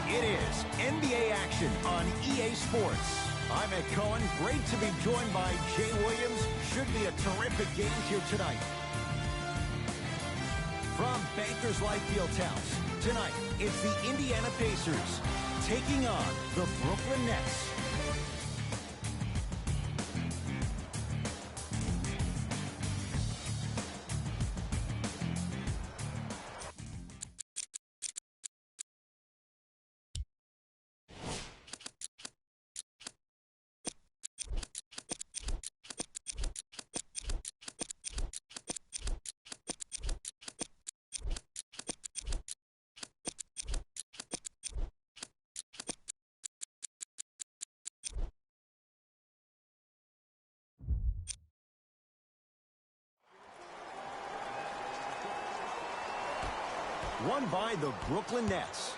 It is NBA action on EA Sports. I'm Ed Cohen. Great to be joined by Jay Williams. Should be a terrific game here tonight. From Bankers Life Fieldhouse, tonight it's the Indiana Pacers taking on the Brooklyn Nets. Won by the Brooklyn Nets.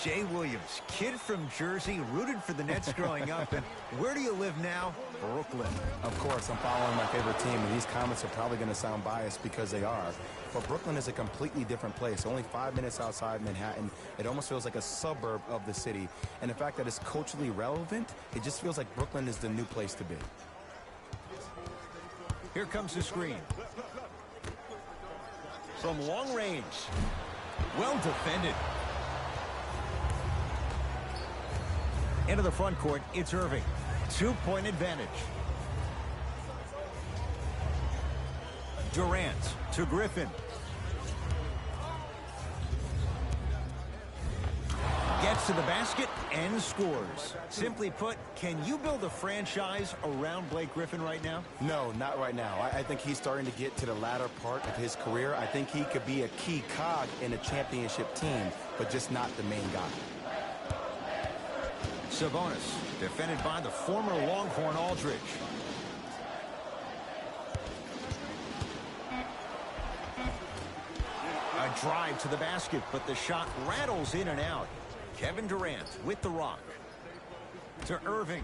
Jay Williams, kid from Jersey, rooted for the Nets growing up. And where do you live now? Brooklyn. Of course, I'm following my favorite team, and these comments are probably going to sound biased because they are. But Brooklyn is a completely different place. Only 5 minutes outside Manhattan. It almost feels like a suburb of the city. And the fact that it's culturally relevant, it just feels like Brooklyn is the new place to be. Here comes the screen. From long range. Well defended. Into the front court, it's Irving. 2-point advantage. Durant to Griffin. Gets to the basket and scores. Simply put, can you build a franchise around Blake Griffin right now? No, not right now. I think he's starting to get to the latter part of his career. I think he could be a key cog in a championship team, but just not the main guy. Sabonis, defended by the former Longhorn Aldridge. A drive to the basket, but the shot rattles in and out. Kevin Durant with the rock. To Irving.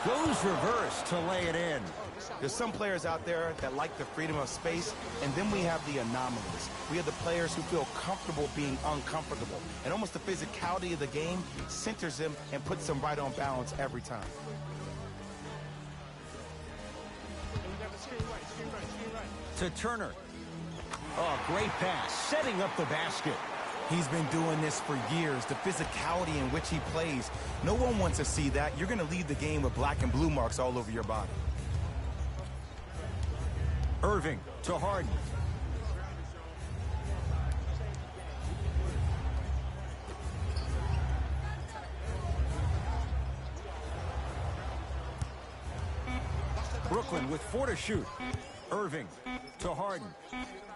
Goes reverse to lay it in. There's some players out there that like the freedom of space, and then we have the anomalies. We have the players who feel comfortable being uncomfortable. And almost the physicality of the game centers them and puts them right on balance every time. To Turner. Oh, great pass. Setting up the basket. He's been doing this for years, the physicality in which he plays. No one wants to see that. You're going to leave the game with black and blue marks all over your body. Irving to Harden. Brooklyn with 4 to shoot. Irving to Harden.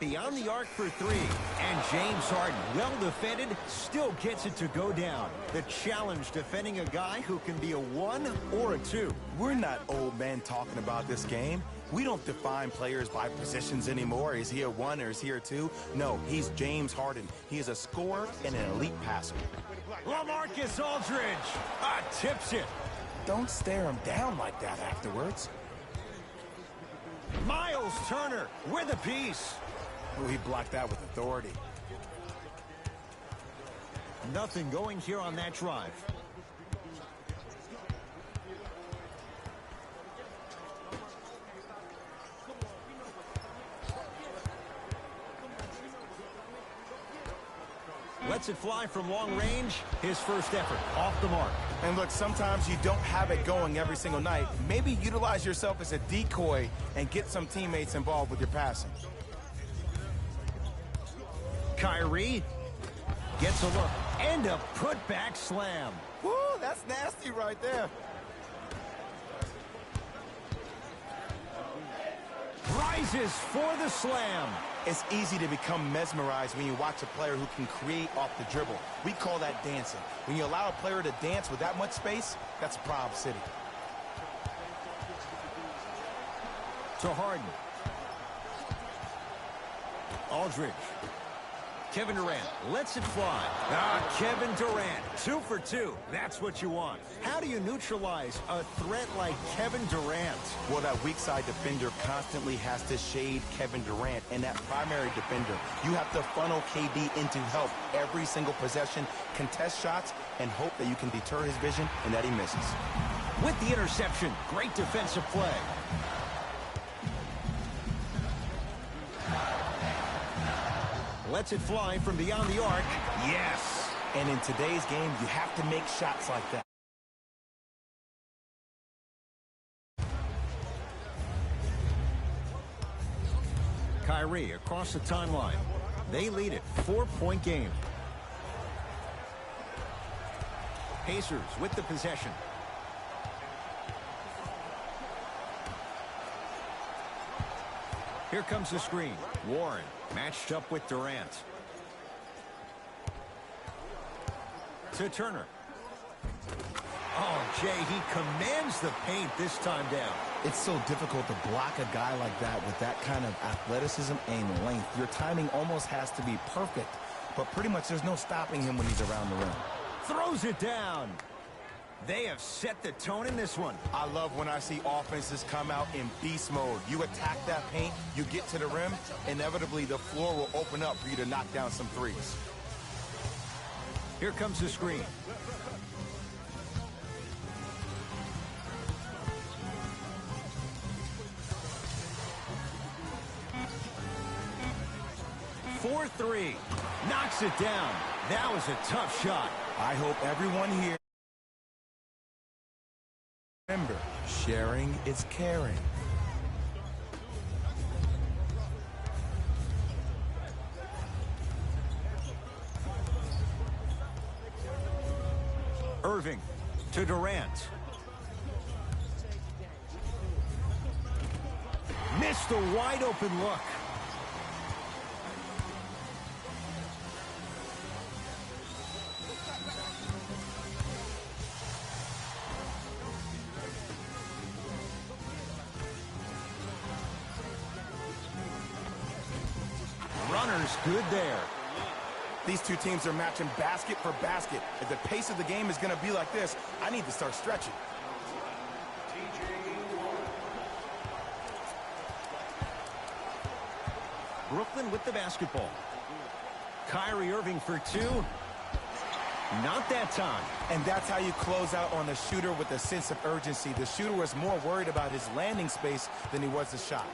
Beyond the arc for 3. And James Harden, well defended, still gets it to go down. The challenge defending a guy who can be a 1 or a 2. We're not old men talking about this game. We don't define players by positions anymore. Is he a 1 or is he a 2? No, he's James Harden. He is a scorer and an elite passer. LaMarcus Aldridge tips it. Don't stare him down like that afterwards. Miles Turner with a piece. Oh, he blocked that with authority. Nothing going here on that drive. Lets it fly from long range. His first effort off the mark. And look, sometimes you don't have it going every single night. Maybe utilize yourself as a decoy and get some teammates involved with your passing. Kyrie gets a look and a putback slam. Woo, that's nasty right there. Rises for the slam. It's easy to become mesmerized when you watch a player who can create off the dribble. We call that dancing. When you allow a player to dance with that much space, that's a problem city. To Harden. Aldridge. Kevin Durant lets it fly. Kevin Durant, 2 for 2. That's what you want. How do you neutralize a threat like Kevin Durant? Well, that weak side defender constantly has to shade Kevin Durant, and that primary defender, you have to funnel KD into help every single possession, contest shots, and hope that you can deter his vision and that he misses. With the interception, great defensive play. Lets it fly from beyond the arc. Yes. And in today's game, you have to make shots like that. Kyrie across the timeline. They lead it. 4-point game. Pacers with the possession. Here comes the screen. Warren matched up with Durant. To Turner. Oh, Jay, he commands the paint this time down. It's so difficult to block a guy like that with that kind of athleticism and length. Your timing almost has to be perfect, but pretty much there's no stopping him when he's around the rim. Throws it down. They have set the tone in this one. I love when I see offenses come out in beast mode. You attack that paint, you get to the rim, inevitably the floor will open up for you to knock down some threes. Here comes the screen. For 3. Knocks it down. That was a tough shot. I hope everyone here remember, sharing is caring. Irving to Durant. Missed a wide open look. Runner's good there. These two teams are matching basket for basket. If the pace of the game is going to be like this, I need to start stretching. Brooklyn with the basketball. Kyrie Irving for 2. Not that time. And that's how you close out on the shooter with a sense of urgency. The shooter was more worried about his landing space than he was the shot.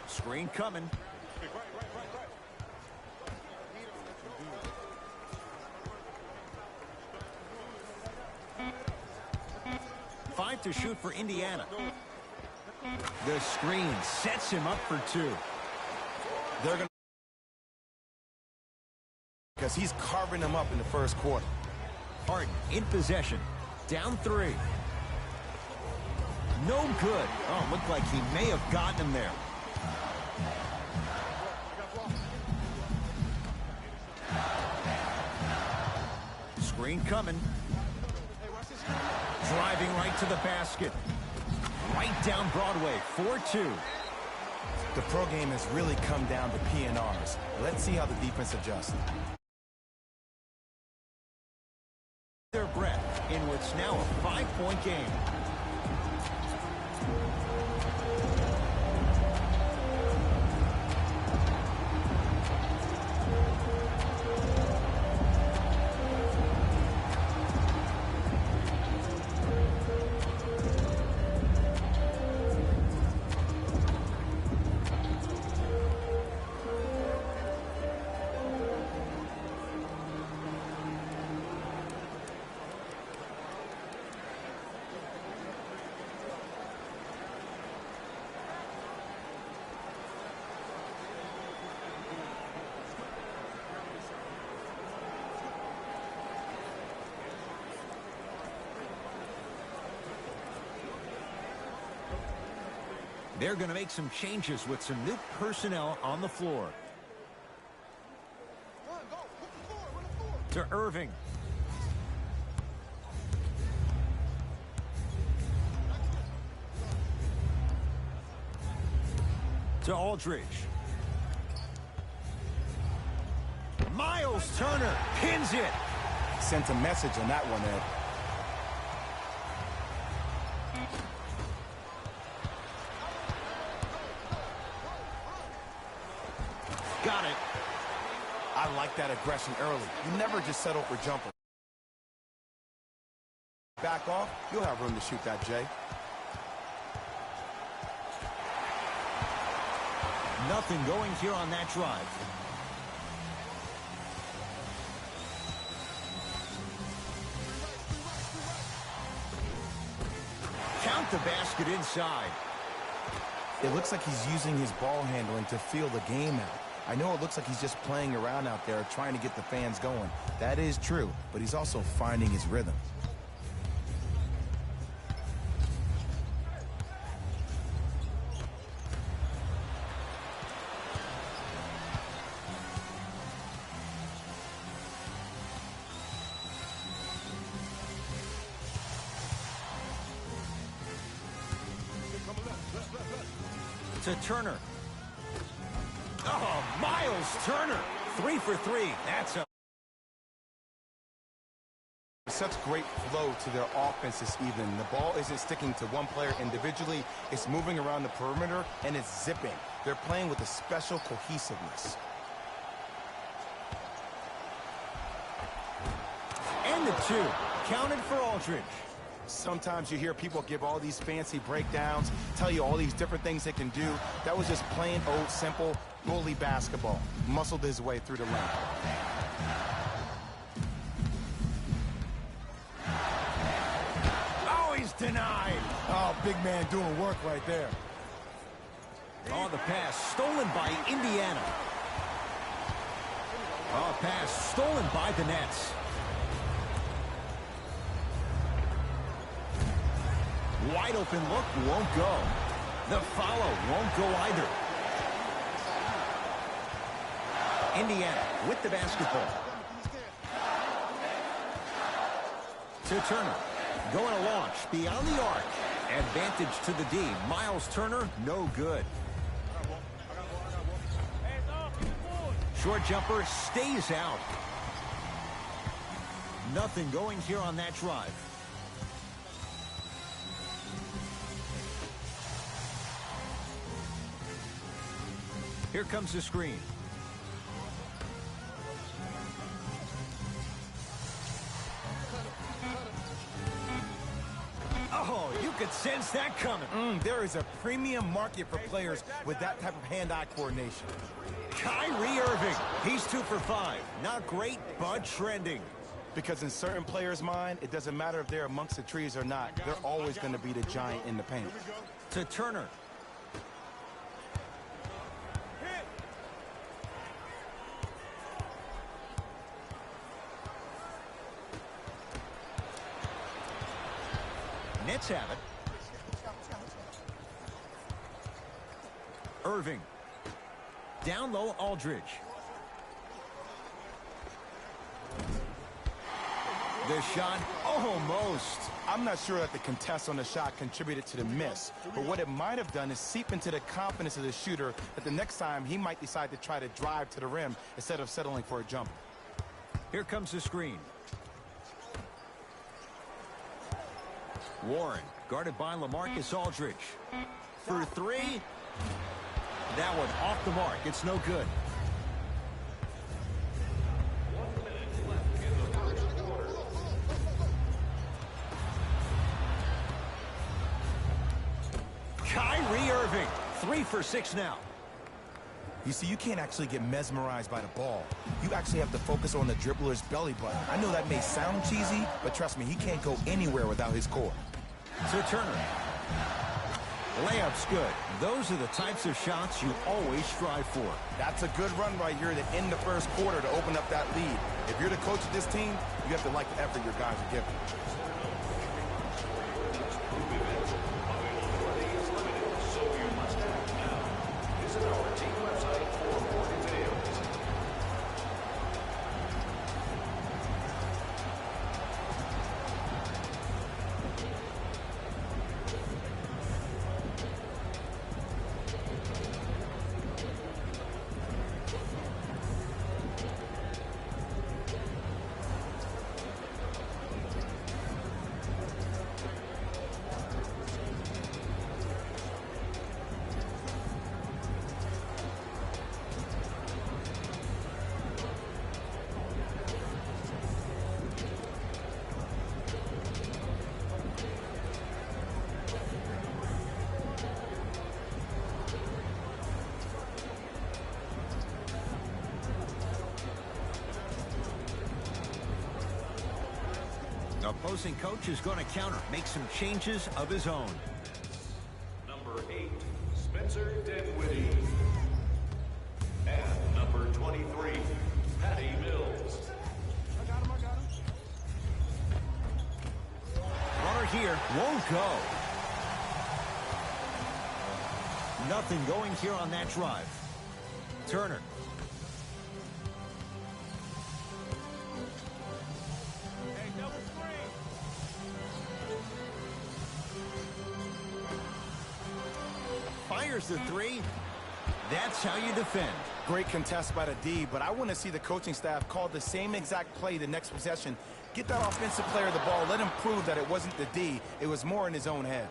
Screen coming. Five to shoot for Indiana. The screen sets him up for 2. They're going to, because he's carving them up in the first quarter. Harden in possession. Down 3. No good. Oh, looked like he may have gotten him there. Screen coming. Driving right to the basket. Right down Broadway, 4-2. The pro game has really come down to PNRs. Let's see how the defense adjusts. Their breath in what's now a 5-point game. They're going to make some changes with some new personnel on the floor. To Irving. To Aldridge. Miles Turner pins it. Sent a message on that one, Ed. Got it. I like that aggression early. You never just settle for jumper. Back off, you'll have room to shoot that, Jay. Nothing going here on that drive. Count the basket inside. It looks like he's using his ball handling to feel the game out. I know it looks like he's just playing around out there trying to get the fans going. That is true, but he's also finding his rhythm. To Turner. Oh, Miles Turner. 3 for 3. That's a... Such great flow to their offense this evening. The ball isn't sticking to one player individually. It's moving around the perimeter, and it's zipping. They're playing with a special cohesiveness. And the 2. Counted for Aldridge. Sometimes you hear people give all these fancy breakdowns, tell you all these different things they can do. That was just plain old simple bully basketball. Muscled his way through the lane. Oh, he's denied. Oh, big man doing work right there. Oh, the pass stolen by Indiana. Oh, pass stolen by the Nets. Wide open look won't go. The follow won't go either. Indiana with the basketball. To Turner. Going to launch beyond the arc. Advantage to the D. Miles Turner, no good. Short jumper stays out. Nothing going here on that drive. Here comes the screen. Oh, you could sense that coming. There is a premium market for players with that type of hand-eye coordination. Kyrie Irving. He's 2 for 5. Not great, but trending. Because in certain players' mind, it doesn't matter if they're amongst the trees or not. They're always going to be the giant in the paint. To Turner. Nets have it. Irving. Down low, Aldridge. The shot, almost. I'm not sure that the contest on the shot contributed to the miss, but what it might have done is seep into the confidence of the shooter that the next time he might decide to try to drive to the rim instead of settling for a jumper. Here comes the screen. Warren, guarded by LaMarcus Aldridge. For 3. That one off the mark. It's no good. Kyrie Irving, 3 for 6 now. You see, you can't actually get mesmerized by the ball. You actually have to focus on the dribbler's belly button. I know that may sound cheesy, but trust me, he can't go anywhere without his core. To Turner. Layup's good. Those are the types of shots you always strive for. That's a good run right here to end the first quarter to open up that lead. If you're the coach of this team, you have to like the effort your guys are giving. Opposing coach is going to counter, make some changes of his own. Number 8, Spencer Dinwiddie. And number 23, Patty Mills. I got him. Runner here won't go. Nothing going here on that drive. Turner. Fires the three. That's how you defend. Great contest by the D, but I want to see the coaching staff call the same exact play the next possession. Get that offensive player the ball. Let him prove that it wasn't the D. It was more in his own head.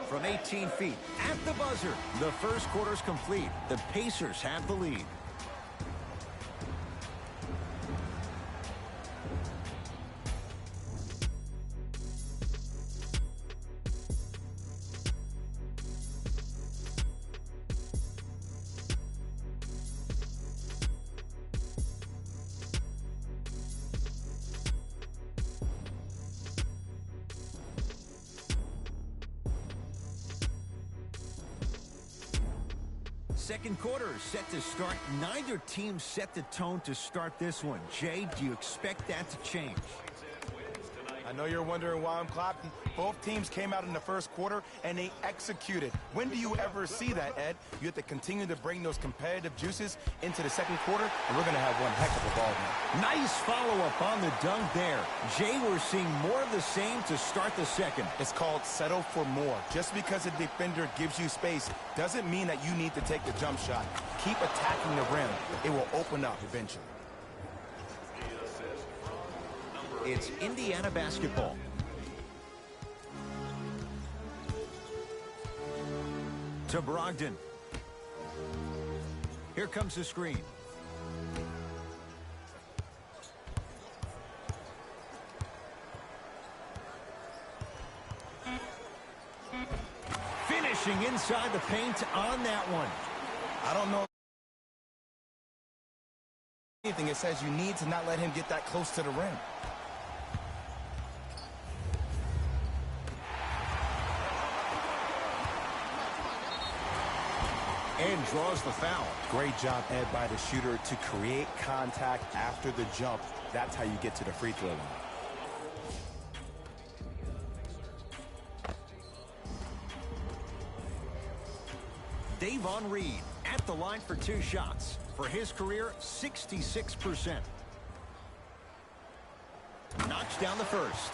From 18 feet, at the buzzer, the first quarter's complete. The Pacers have the lead. Second quarter is set to start. Neither team set the tone to start this one. Jay, do you expect that to change? I know you're wondering why I'm clapping. Both teams came out in the first quarter, and they executed. When do you ever see that, Ed? You have to continue to bring those competitive juices into the second quarter, and we're going to have one heck of a ball game. Nice follow-up on the dunk there. Jay, we're seeing more of the same to start the second. It's called settle for more. Just because a defender gives you space doesn't mean that you need to take the jump shot. Keep attacking the rim. It will open up eventually. It's Indiana basketball. To Brogdon. Here comes the screen. Finishing inside the paint on that one. I don't know anything. It says you need to not let him get that close to the rim. And draws the foul. Great job, Ed, by the shooter to create contact after the jump. That's how you get to the free throw line. Davon Reed at the line for 2 shots. For his career, 66%. Knocks down the first.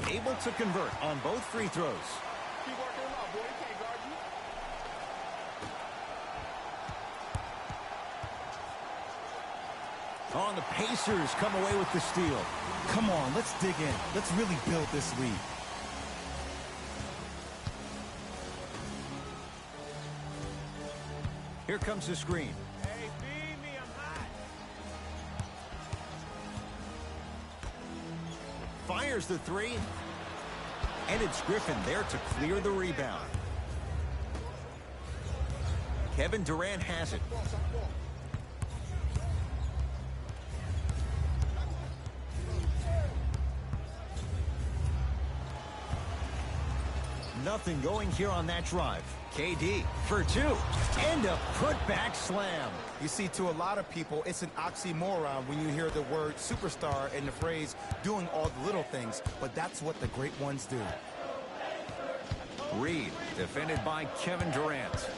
Able to convert on both free throws. Keep working him out, boy. He can't guard you. On the Pacers come away with the steal. Come on, let's dig in. Let's really build this lead. Here comes the screen. Hey, feed me. I'm hot. Fires the three. And it's Griffin there to clear the rebound. Kevin Durant has it. Nothing going here on that drive. KD for 2. And a putback slam. You see, to a lot of people, it's an oxymoron when you hear the word superstar and the phrase doing all the little things, but that's what the great ones do. Reed, defended by Kevin Durant.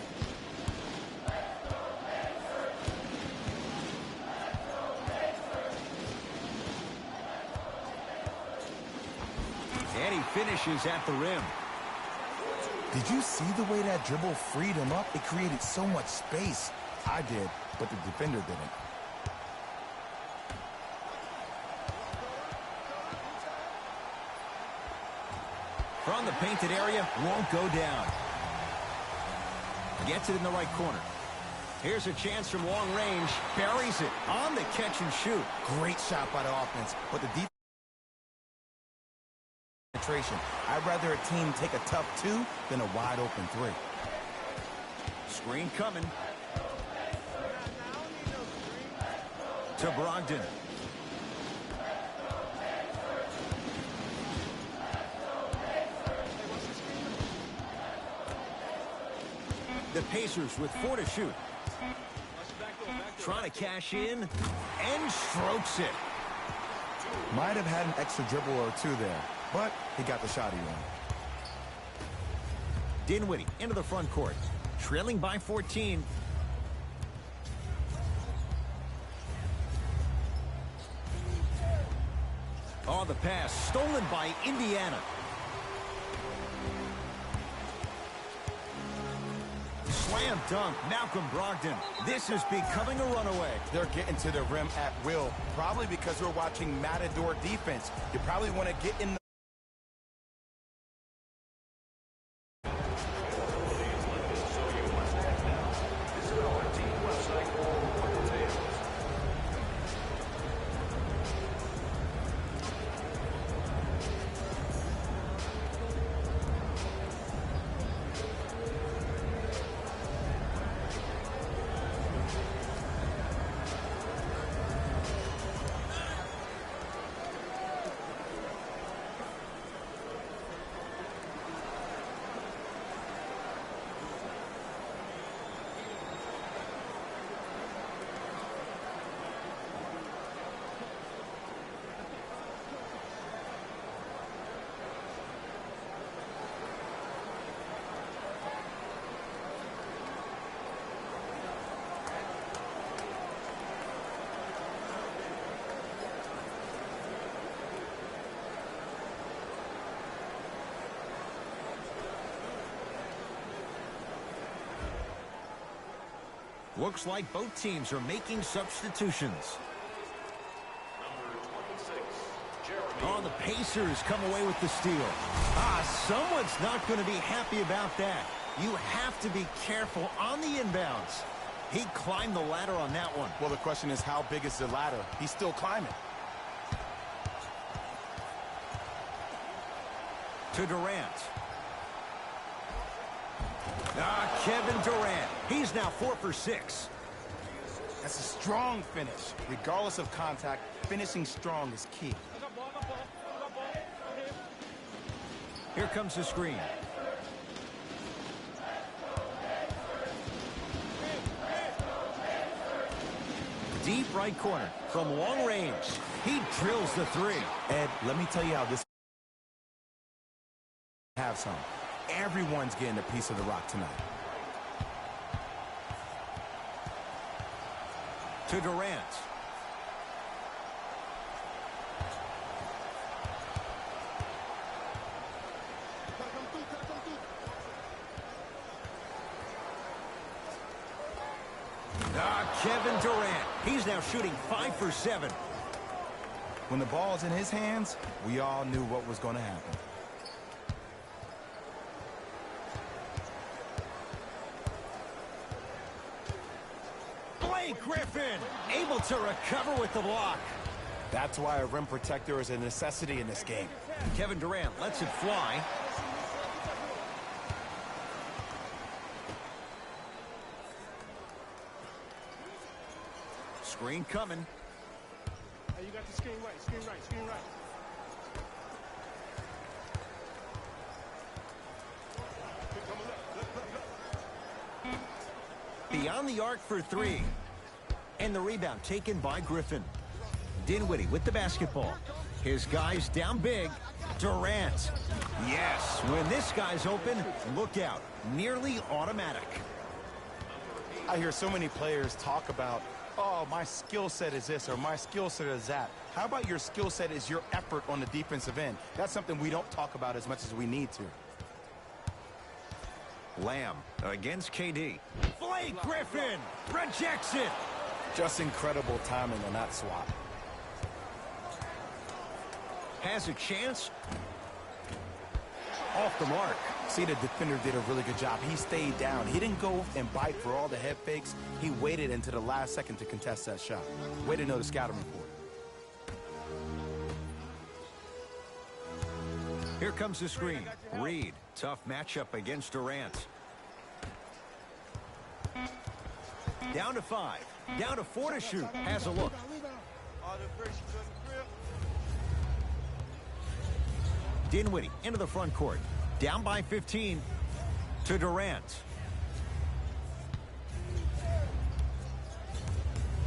And he finishes at the rim. Did you see the way that dribble freed him up? It created so much space. I did, but the defender didn't. From the painted area, won't go down. Gets it in the right corner. Here's a chance from long range. Buries it on the catch and shoot. Great shot by the offense, but the defense penetration. I'd rather a team take a tough 2 than a wide open 3. Screen coming. To Brogdon. The Pacers with 4 to shoot. Trying to cash in and strokes it. Might have had an extra dribble or 2 there, but he got the shot he wanted. Dinwiddie into the front court. Trailing by 14. Oh, the pass stolen by Indiana. Slam dunk, Malcolm Brogdon. This is becoming a runaway. They're getting to the rim at will, probably because we're watching Matador defense. You probably want to get in the Looks like both teams are making substitutions. Oh, the Pacers come away with the steal. Someone's not going to be happy about that. You have to be careful on the inbounds. He climbed the ladder on that one. Well, the question is, how big is the ladder? He's still climbing. To Durant. Kevin Durant. He's now 4 for 6. That's a strong finish. Regardless of contact, finishing strong is key. Here comes the screen. Deep right corner from long range. He drills the 3. Ed, let me tell you how this have some. Everyone's getting a piece of the rock tonight. To Durant. Kevin Durant. He's now shooting 5 for 7. When the ball's in his hands, we all knew what was going to happen. Griffin able to recover with the block. That's why a rim protector is a necessity in this game. Kevin Durant lets it fly. Screen coming. Hey, you got the screen right, screen right, screen right. Beyond the arc for 3. And the rebound taken by Griffin. Dinwiddie with the basketball. His guys down big. Durant. Yes, when this guy's open, look out. Nearly automatic. I hear so many players talk about, oh, my skill set is this or my skill set is that. How about your skill set is your effort on the defensive end? That's something we don't talk about as much as we need to. Lamb against KD. Blake Griffin rejects it. Just incredible timing on that swap. Has a chance. Off the mark. See, the defender did a really good job. He stayed down. He didn't go and bite for all the head fakes. He waited until the last second to contest that shot. Way to know the scouting report. Here comes the screen. Reed, tough matchup against Durant. Down to 5. Down to 4 to shoot. Has a look. Dinwiddie into the front court. Down by 15 to Durant.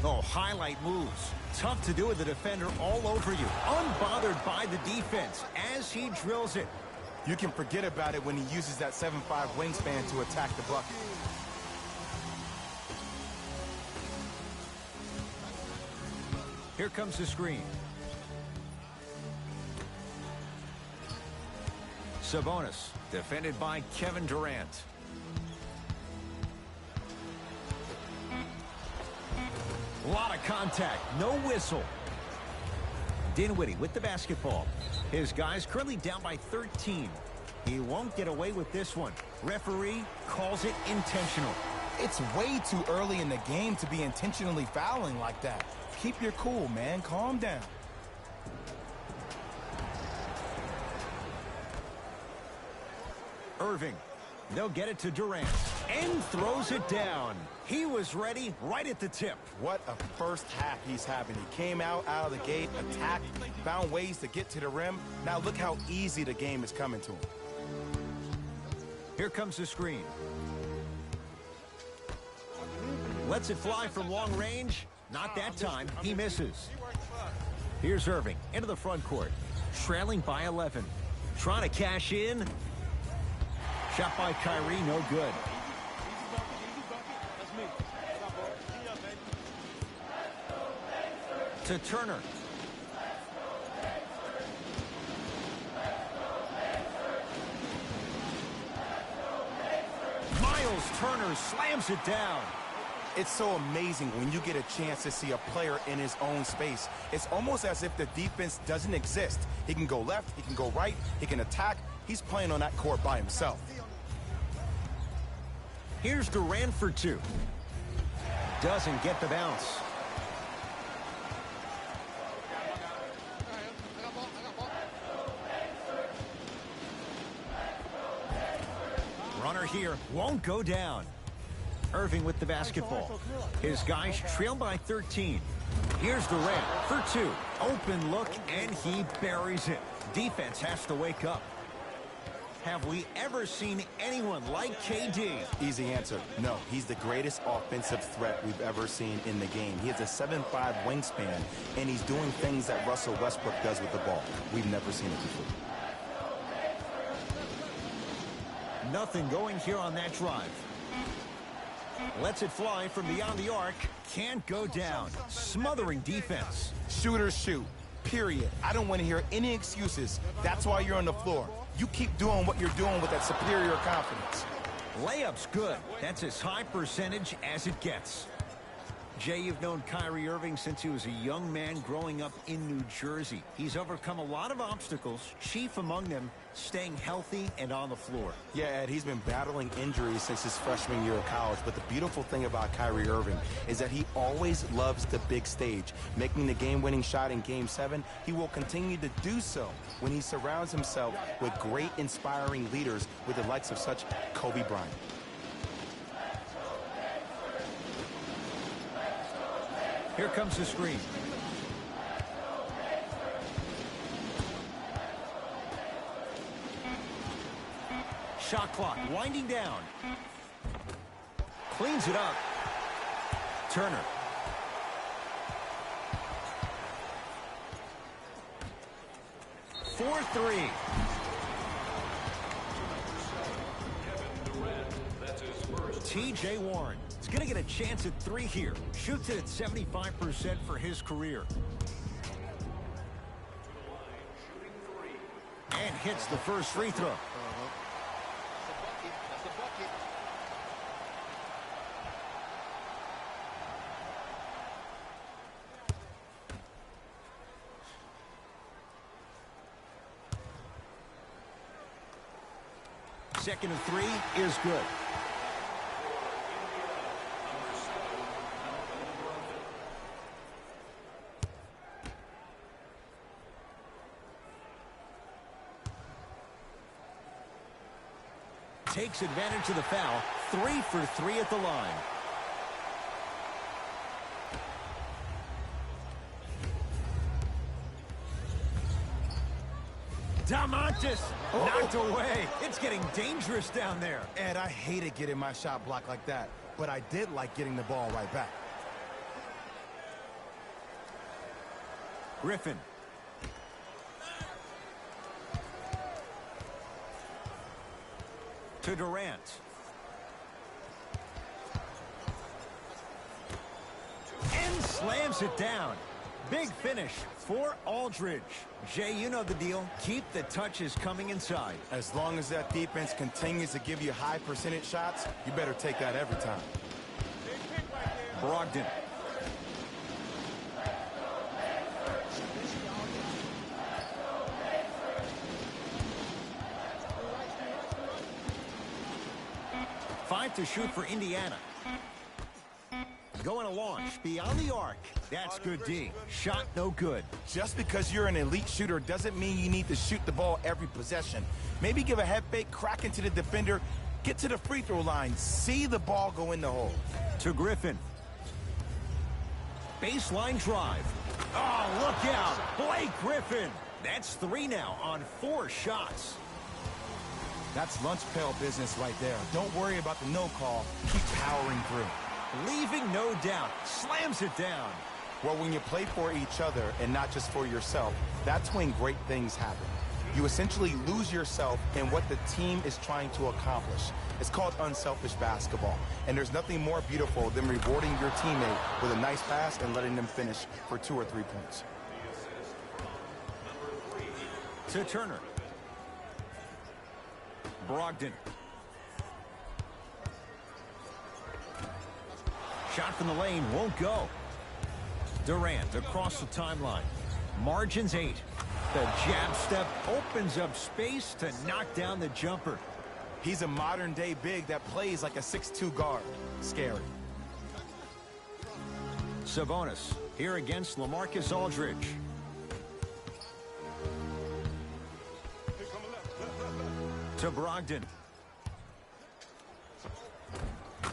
Oh, highlight moves. Tough to do with the defender all over you. Unbothered by the defense as he drills it. You can forget about it when he uses that 7'5" wingspan to attack the bucket. Here comes the screen. Sabonis, defended by Kevin Durant. A lot of contact, no whistle. Dinwiddie with the basketball. His guy's currently down by 13. He won't get away with this one. Referee calls it intentional. It's way too early in the game to be intentionally fouling like that. Keep your cool, man. Calm down. Irving, they'll get it to Durant, and throws it down. He was ready right at the tip. What a first half he's having. He came out of the gate, attacked, found ways to get to the rim. Now look how easy the game is coming to him. Here comes the screen. Lets it fly from long range. Not that time. He misses. Here's Irving into the front court. Trailing by 11. Trying to cash in. Shot by Kyrie, no good. To Turner. Miles Turner slams it down. It's so amazing when you get a chance to see a player in his own space. It's almost as if the defense doesn't exist. He can go left, he can go right, he can attack. He's playing on that court by himself. Here's Durant for 2. Doesn't get the bounce. Runner here won't go down. Irving with the basketball. His guys trail by 13. Here's Durant for 2. Open look, and he buries it. Defense has to wake up. Have we ever seen anyone like KD? Easy answer. No, he's the greatest offensive threat we've ever seen in the game. He has a 7'5" wingspan, and he's doing things that Russell Westbrook does with the ball. We've never seen it before. Nothing going here on that drive. Lets it fly from beyond the arc. Can't go down. Smothering defense. Shooters shoot. Period. I don't want to hear any excuses. That's why you're on the floor. You keep doing what you're doing with that superior confidence. Layup's good. That's as high percentage as it gets. Jay, you've known Kyrie Irving since he was a young man growing up in New Jersey. He's overcome a lot of obstacles, chief among them staying healthy and on the floor. Yeah, Ed, he's been battling injuries since his freshman year of college, but the beautiful thing about Kyrie Irving is that he always loves the big stage. Making the game-winning shot in Game 7, he will continue to do so when he surrounds himself with great, inspiring leaders with the likes of such Kobe Bryant. Here comes the screen. Shot clock winding down. Cleans it up. Turner. For 3. TJ Warren is going to get a chance at 3 here. Shoots it at 75% for his career. And hits the first free throw. second of three is good. Takes advantage of the foul. 3 for 3 at the line. Damontis knocked away. It's getting dangerous down there. Ed, I hated getting my shot blocked like that, but I did like getting the ball right back. Griffin. To Durant. And slams it down. Big finish for Aldridge. Jay, you know the deal. Keep the touches coming inside. As long as that defense continues to give you high percentage shots, you better take that every time. Brogdon. Five to shoot for Indiana. Going to launch beyond the arc. That's good D. Shot no good. Just because you're an elite shooter doesn't mean you need to shoot the ball every possession. Maybe give a head fake, crack into the defender, get to the free throw line, see the ball go in the hole. To Griffin. Baseline drive. Oh, look out. Blake Griffin. That's 3 now on 4 shots. That's lunch pail business right there. Don't worry about the no call. Keep powering through. Leaving no doubt. Slams it down. Well, when you play for each other and not just for yourself, that's when great things happen. You essentially lose yourself in what the team is trying to accomplish. It's called unselfish basketball. And there's nothing more beautiful than rewarding your teammate with a nice pass and letting them finish for 2 or 3 points. To Turner. Brogdon. Shot from the lane won't go. Durant across the timeline. Margins 8. The jab step opens up space to knock down the jumper. He's a modern-day big that plays like a 6'2 guard. Scary. Sabonis here against LaMarcus Aldridge. To Brogdon.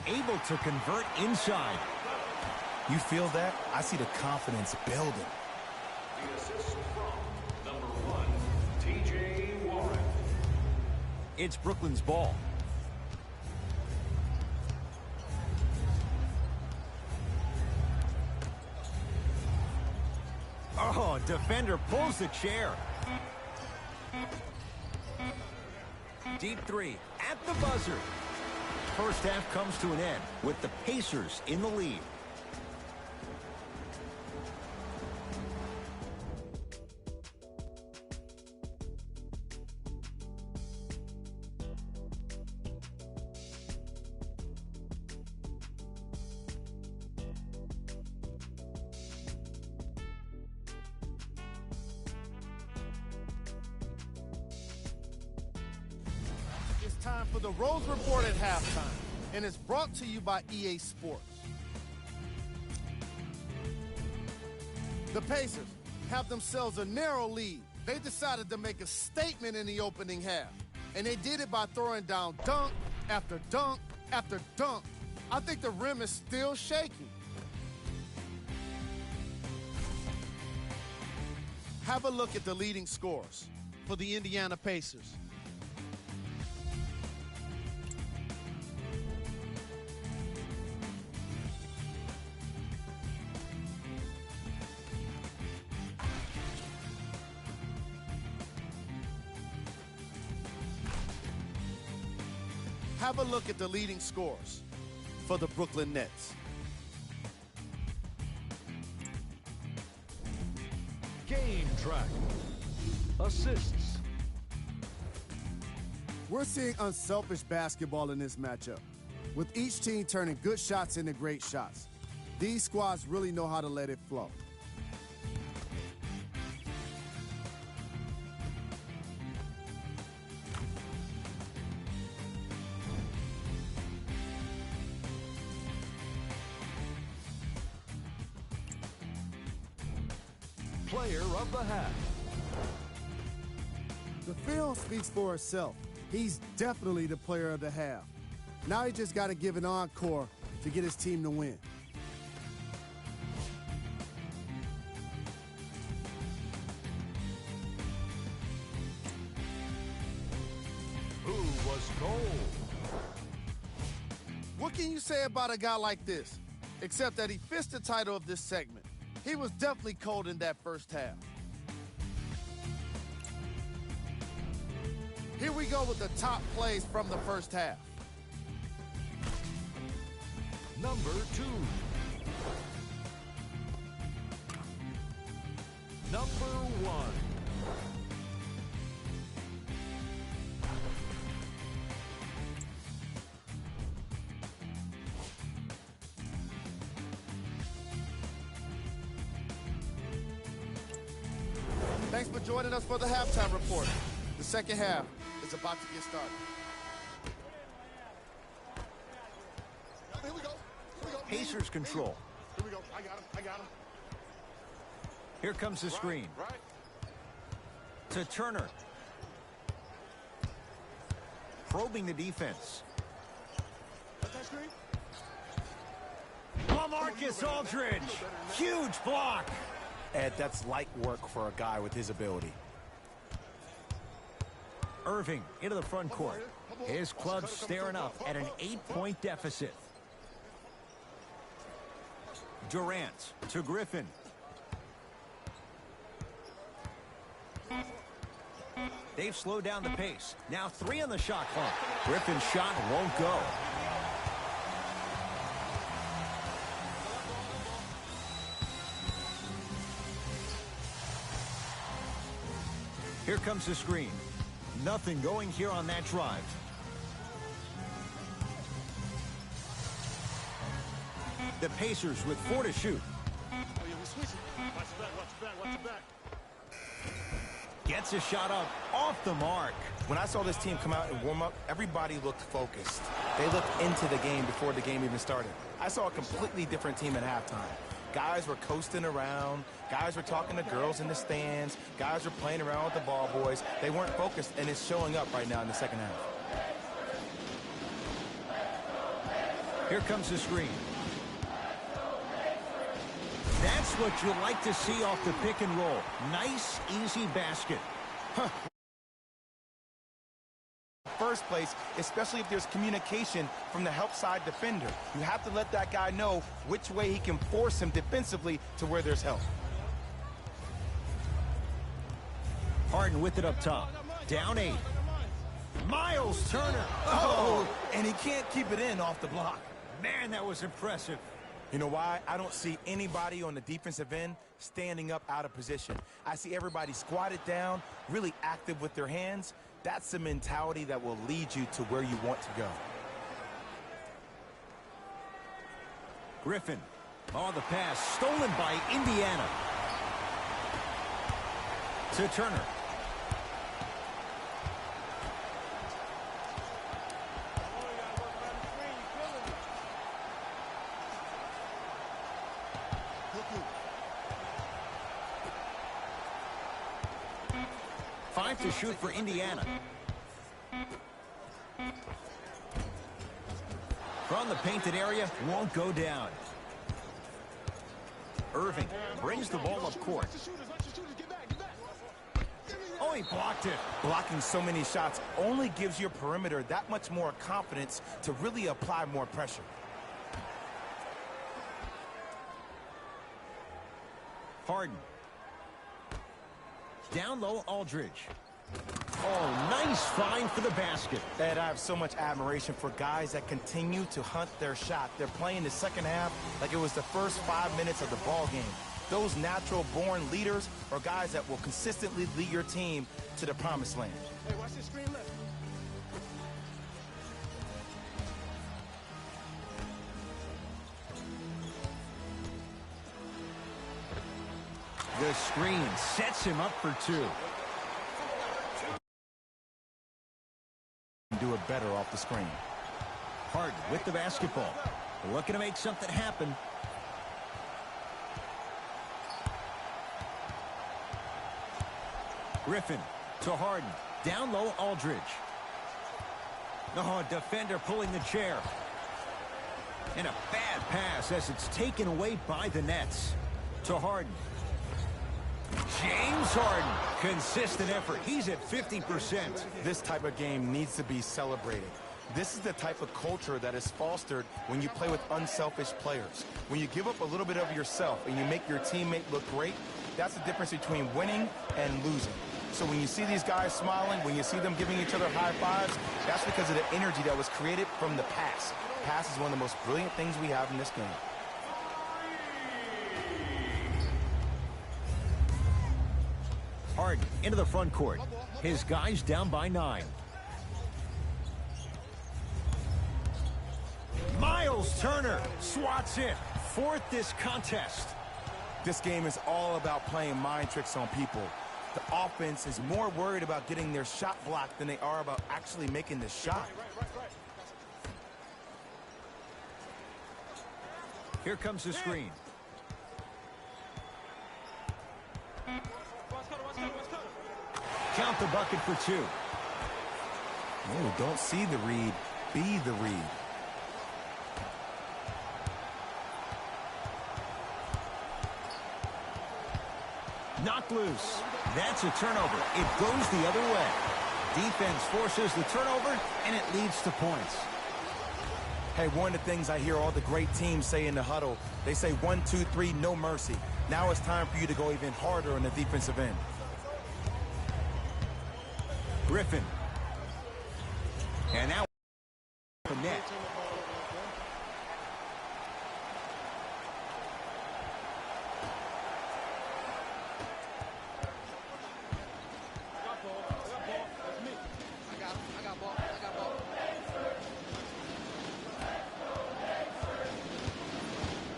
Able to convert inside. You feel that? I see the confidence building. The assist from number 1, T.J. Warren. It's Brooklyn's ball. Oh, defender pulls the chair. Deep 3 at the buzzer. First half comes to an end with the Pacers in the lead. It's time for the Rose Report at halftime, and it's brought to you by EA Sports. The Pacers have themselves a narrow lead. They decided to make a statement in the opening half, and they did it by throwing down dunk after dunk after dunk. I think the rim is still shaking. Have a look at the leading scorers for the Indiana Pacers. Have a look at the leading scorers for the Brooklyn Nets. Game track. Assists. We're seeing unselfish basketball in this matchup, with each team turning good shots into great shots. These squads really know how to let it flow. player of the half. The film speaks for itself. He's definitely the player of the half. Now he just got to give an encore to get his team to win. Who was gold? What can you say about a guy like this? Except that he fits the title of this segment. He was definitely cold in that first half. Here we go with the top plays from the first half. Number 2. Number 1. Thanks for joining us for the halftime report. The second half is about to get started. Here we go. Pacers control. Here we go. I got him. Here comes the screen. Right. To Turner. Probing the defense. Got that screen? LaMarcus Aldridge. Huge block. Ed, that's light work for a guy with his ability. Irving into the front court. His club staring up at an 8-point deficit. Durant to Griffin. They've slowed down the pace. Now 3 on the shot clock. Griffin's shot won't go. Here comes the screen. Nothing going here on that drive. The Pacers with 4 to shoot. Oh, yeah, we switching. Watch your back. Gets a shot up off the mark. When I saw this team come out and warm up, everybody looked focused. They looked into the game before the game even started. I saw a completely different team at halftime. Guys were coasting around. Guys were talking to girls in the stands. Guys were playing around with the ball boys. They weren't focused, and it's showing up right now in the second half. Here comes the screen. That's what you like to see off the pick and roll. Nice, easy basket. First place, especially if there's communication from the help side defender. You have to let that guy know which way he can force him defensively to where there's help. Harden with it up top. Down 8. Miles Turner. Oh, and he can't keep it in off the block. Man, that was impressive. You know why? I don't see anybody on the defensive end standing up out of position. I see everybody squatted down, really active with their hands. That's the mentality that will lead you to where you want to go. Griffin. Oh, the pass stolen by Indiana. To Turner. Five to shoot for Indiana. From the painted area, won't go down. Irving brings the ball up court. Oh, he blocked it. Blocking so many shots only gives your perimeter that much more confidence to really apply more pressure. Harden. Down low, Aldridge. Oh, nice find for the basket. Ed, I have so much admiration for guys that continue to hunt their shot. They're playing the second half like it was the first 5 minutes of the ball game. Those natural-born leaders are guys that will consistently lead your team to the promised land. Hey, watch this screen left. The screen sets him up for 2. Do it better off the screen. Harden with the basketball. Looking to make something happen. Griffin to Harden. Down low, Aldridge. Oh, defender pulling the chair. And a bad pass as it's taken away by the Nets. To Harden. James Harden. Consistent effort. He's at 50%. This type of game needs to be celebrated. This is the type of culture that is fostered when you play with unselfish players. When you give up a little bit of yourself and you make your teammate look great, that's the difference between winning and losing. So when you see these guys smiling, when you see them giving each other high fives, that's because of the energy that was created from the pass. Pass is one of the most brilliant things we have in this game. Harden into the front court. His guys down by 9. Miles Turner swats it. Fourth this contest. This game is all about playing mind tricks on people. The offense is more worried about getting their shot blocked than they are about actually making the shot. Here comes the screen. Count the bucket for 2. No, don't see the read. Be the read. Knocked loose. That's a turnover. It goes the other way. Defense forces the turnover, and it leads to points. Hey, one of the things I hear all the great teams say in the huddle, they say 1, 2, 3, no mercy. Now it's time for you to go even harder on the defensive end. Griffin. And now the net.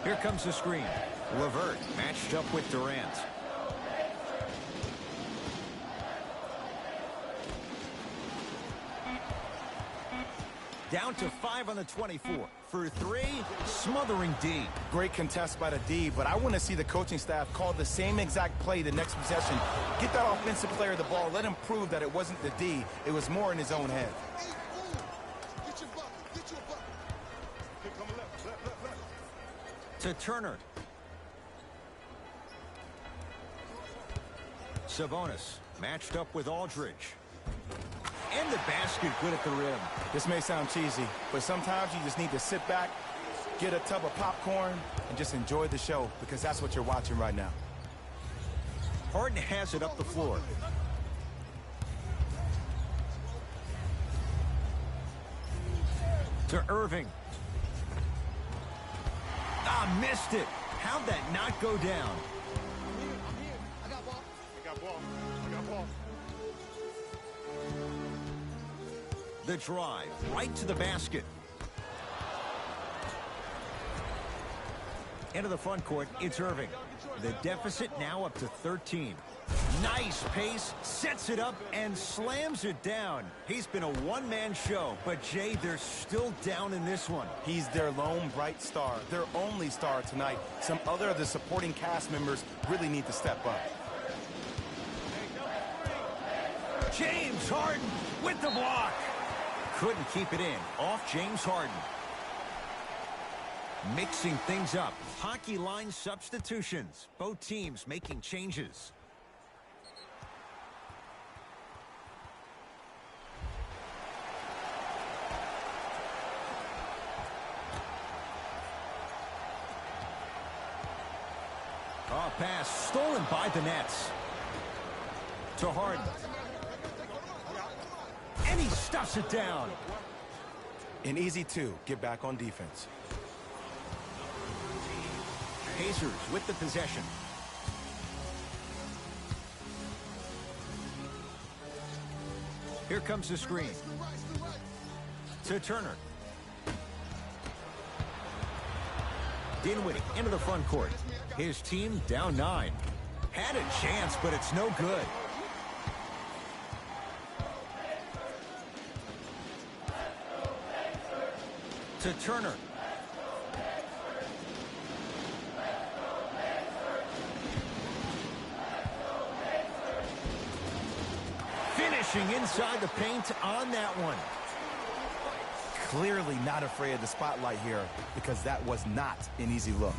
Here comes the screen. LeVert matched up with Durant. Down to 5 on the 24. For 3, smothering D. Great contest by the D, but I want to see the coaching staff call the same exact play the next possession. Get that offensive player the ball. Let him prove that it wasn't the D. It was more in his own head. To Turner. Sabonis matched up with Aldridge. And the basket good at the rim. This may sound cheesy, but sometimes you just need to sit back, get a tub of popcorn, and just enjoy the show, because that's what you're watching right now. Harden has it up the floor. To Irving. Ah, missed it. How'd that not go down? I got ball. I got ball. The drive right to the basket. Into the front court, it's Irving. The deficit now up to 13. Nice pace, sets it up, and slams it down. He's been a one-man show, but Jay, they're still down in this one. He's their lone bright star, their only star tonight. Some other of the supporting cast members really need to step up. James Harden with the block. Couldn't keep it in. Off James Harden. Mixing things up. Hockey line substitutions. Both teams making changes. Oh, pass stolen by the Nets. To Harden. And he stuffs it down. An easy 2. Get back on defense. Pacers with the possession. Here comes the screen. To Turner. Dinwiddie into the front court. His team down 9. Had a chance, but it's no good. To Turner. Pushing inside the paint on that one. Clearly not afraid of the spotlight here because that was not an easy look.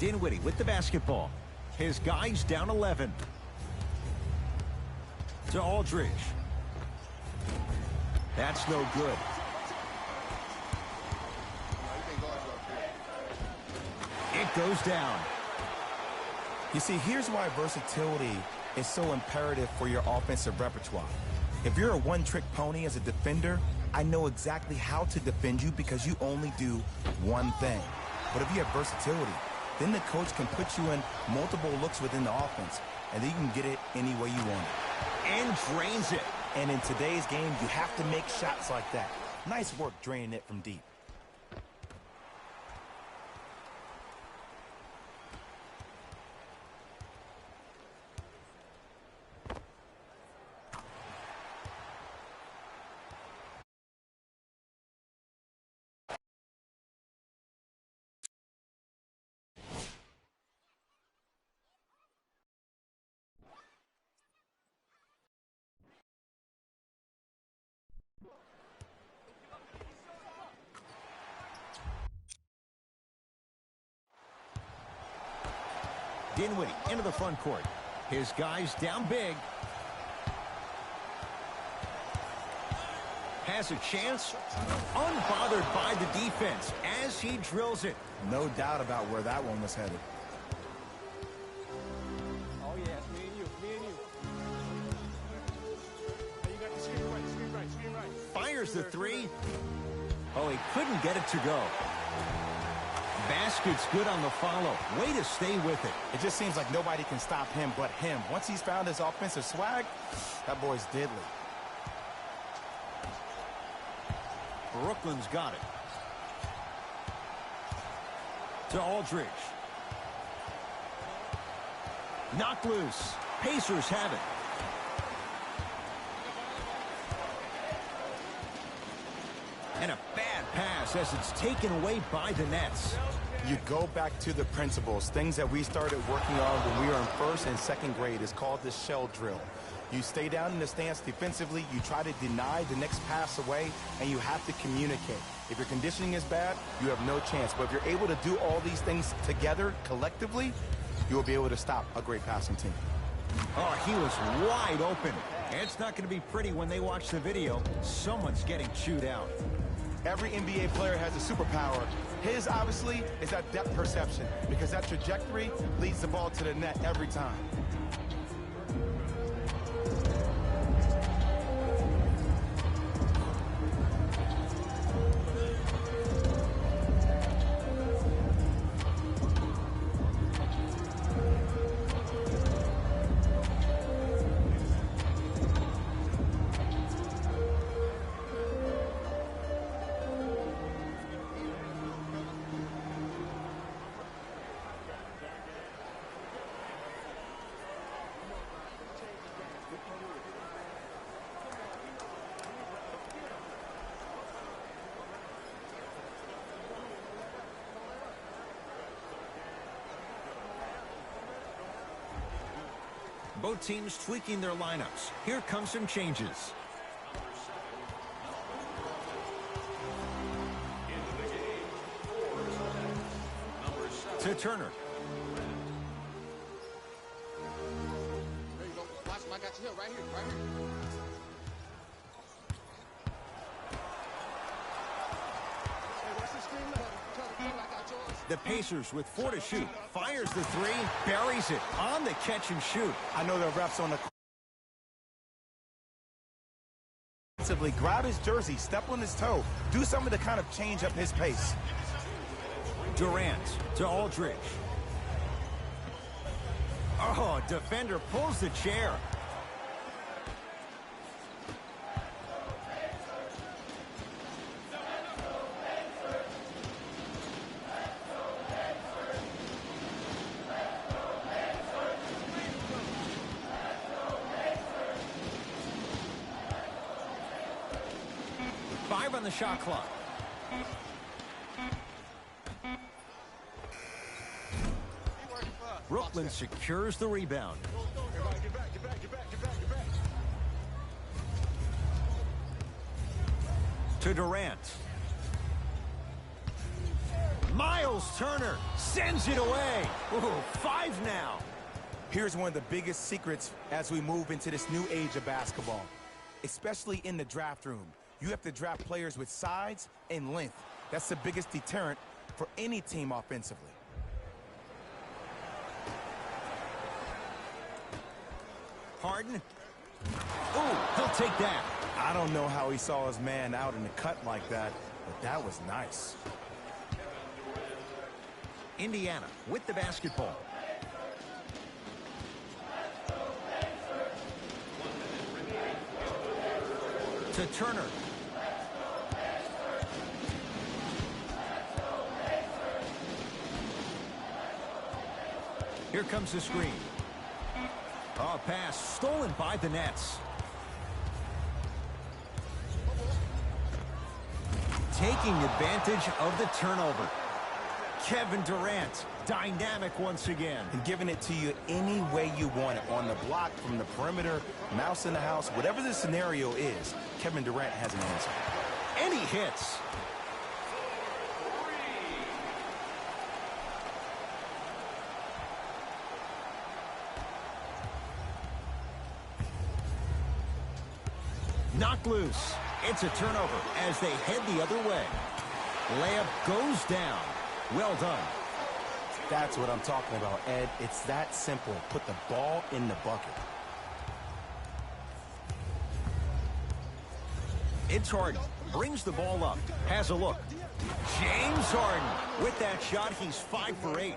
Dinwiddie with the basketball. His guys down 11. To Aldridge. That's no good. It goes down. You see, here's why versatility is so imperative for your offensive repertoire. If you're a one-trick pony as a defender, I know exactly how to defend you because you only do one thing. But if you have versatility, then the coach can put you in multiple looks within the offense, and then you can get it any way you want it. And drains it. And in today's game, you have to make shots like that. Nice work draining it from deep. Dinwiddie into the front court. His guys down big. Has a chance. Unbothered by the defense as he drills it. No doubt about where that one was headed. Oh, yeah, it's me and you, me and you. Hey, you got the screen right. Fires the three. Oh, he couldn't get it to go. Basket's good on the follow. Way to stay with it. It just seems like nobody can stop him but him. Once he's found his offensive swag, that boy's deadly. Brooklyn's got it. To Aldridge. Knocked loose. Pacers have it. And a bad pass as it's taken away by the Nets. You go back to the principles, things that we started working on when we were in first and second grade. It's called the shell drill. You stay down in the stance defensively, you try to deny the next pass away, and you have to communicate. If your conditioning is bad, you have no chance. But if you're able to do all these things together, collectively, you will be able to stop a great passing team. Oh, he was wide open. It's not going to be pretty when they watch the video. Someone's getting chewed out. Every NBA player has a superpower. His, obviously, is that depth perception because that trajectory leads the ball to the net every time. Both teams tweaking their lineups. Here come some changes. To Turner. There you go. Watch him. I got you here. Right here. Right here. Hey, what's the screen like? I got yours. The Pacers with 4 to shoot. Fires the three. Buries it on the catch and shoot. I know the refs on the grab his jersey, step on his toe, do something to kind of change up his pace. Durant to Aldridge. Oh, defender pulls the chair. On the shot clock. Brooklyn secures the rebound. To Durant. Miles Turner sends it away. Ooh, 5 now. Here's one of the biggest secrets as we move into this new age of basketball, especially in the draft room. You have to draft players with size and length. That's the biggest deterrent for any team offensively. Harden. Ooh, he'll take that. I don't know how he saw his man out in the cut like that, but that was nice. Indiana with the basketball. To Turner. Here comes the screen. Oh, pass stolen by the Nets. Taking advantage of the turnover. Kevin Durant, dynamic once again. And giving it to you any way you want it. On the block, from the perimeter, mouse in the house, whatever the scenario is, Kevin Durant has an answer. And he hits. Knocked loose. It's a turnover as they head the other way. Layup goes down. Well done. That's what I'm talking about, Ed. It's that simple. Put the ball in the bucket. It's Harden. Brings the ball up. Has a look. James Harden. With that shot, he's 5 for 8.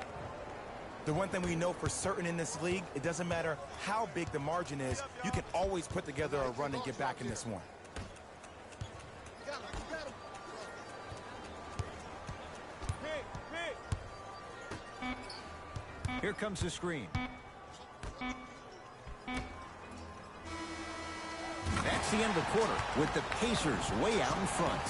The one thing we know for certain in this league, it doesn't matter how big the margin is, you can always put together a run and get back in this one. Here comes the screen. That's the end of the quarter with the Pacers way out in front.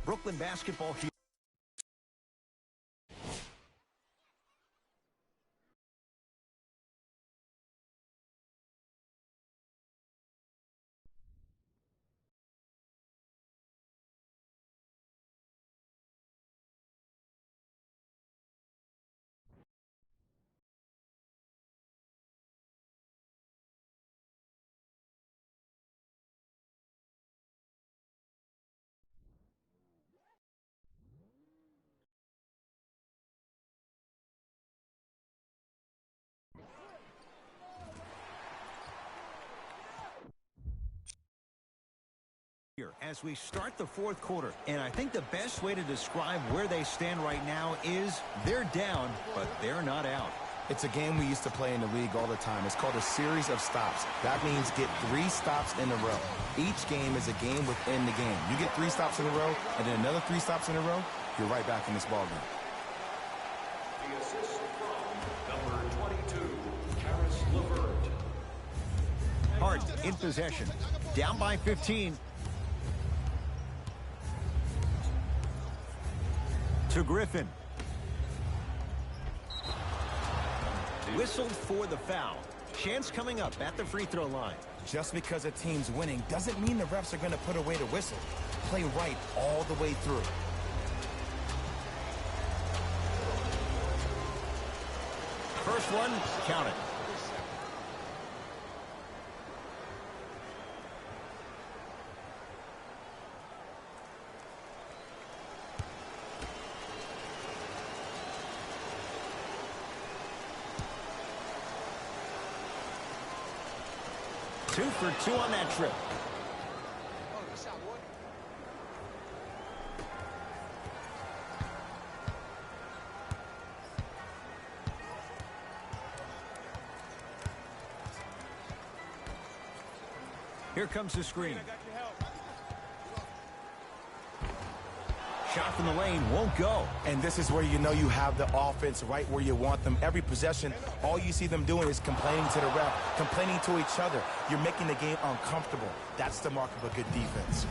Brooklyn basketball here. As we start the fourth quarter, and I think the best way to describe where they stand right now is they're down, but they're not out. It's a game we used to play in the league all the time. It's called a series of stops. That means get 3 stops in a row. Each game is a game within the game. You get 3 stops in a row, and then another 3 stops in a row, you're right back in this ballgame. The assist from number 22, Karis LeVert. Harden in possession. Down by 15. To Griffin. Whistled for the foul. Chance coming up at the free throw line. Just because a team's winning doesn't mean the refs are going to put away the whistle. Play right all the way through. First one, count it. Two for 2 on that trip. Here comes the screen. Shot stuff in the lane won't go. And this is where you know you have the offense right where you want them. Every possession, all you see them doing is complaining to the ref, complaining to each other. You're making the game uncomfortable. That's the mark of a good defense.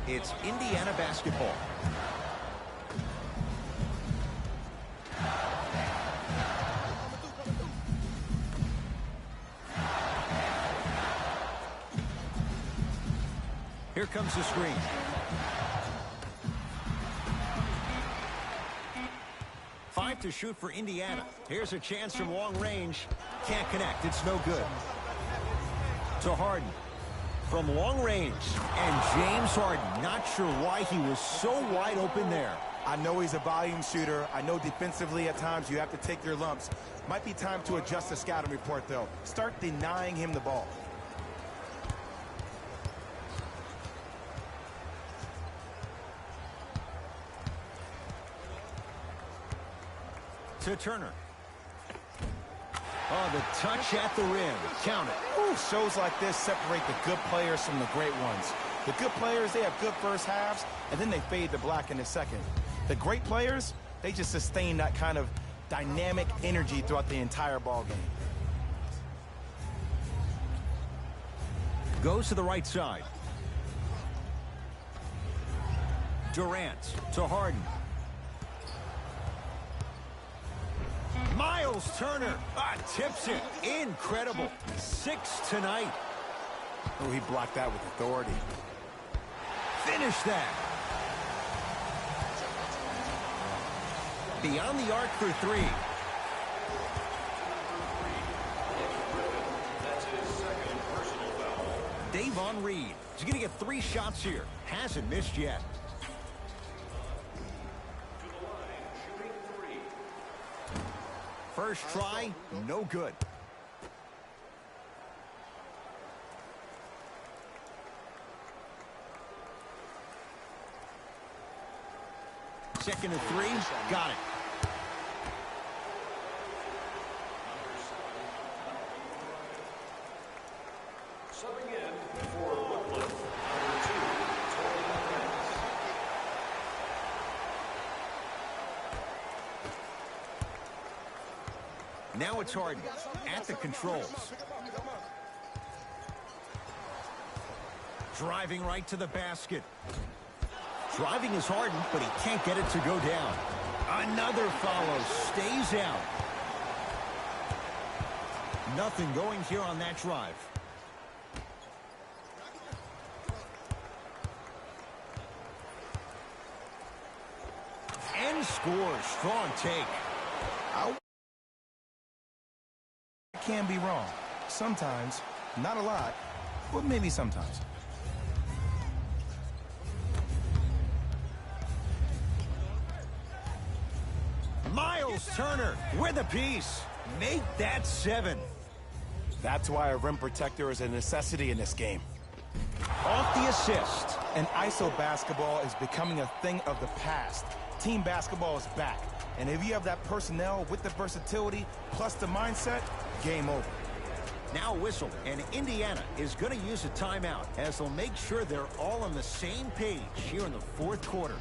It's Indiana basketball. Here comes the screen. Five to shoot for Indiana. Here's a chance from long range. Can't connect. It's no good. To Harden. From long range. And James Harden. Not sure why he was so wide open there. I know he's a volume shooter. I know defensively at times you have to take your lumps. Might be time to adjust the scouting report, though. Start denying him the ball. To Turner. Oh, the touch at the rim. Count it. Ooh, shows like this separate the good players from the great ones. The good players, they have good first halves, and then they fade to black in the second. The great players, they just sustain that kind of dynamic energy throughout the entire ball game. Goes to the right side. Durant to Harden. Miles Turner tips it. Incredible. 6 tonight. Oh, he blocked that with authority. Finish that. Beyond the arc for 3. That's his second personal foul. Davon Reed. He's going to get 3 shots here. Hasn't missed yet. To the line, shooting 3. First try, no good. Second and 3, got it. Subbing in for Brooklyn, number 2, Torrey Prince. Now it's Harden at the controls. Driving right to the basket. Driving is Harden, but he can't get it to go down. Another follow, stays out. Nothing going here on that drive. And scores. Strong take. Can be wrong. Sometimes, not a lot, but maybe sometimes. Miles Turner with a piece. Make that 7. That's why a rim protector is a necessity in this game. Off the assist. And ISO basketball is becoming a thing of the past. Team basketball is back. And if you have that personnel with the versatility plus the mindset, game over. Now a whistle, and Indiana is going to use a timeout as they'll make sure they're all on the same page here in the 4th quarter.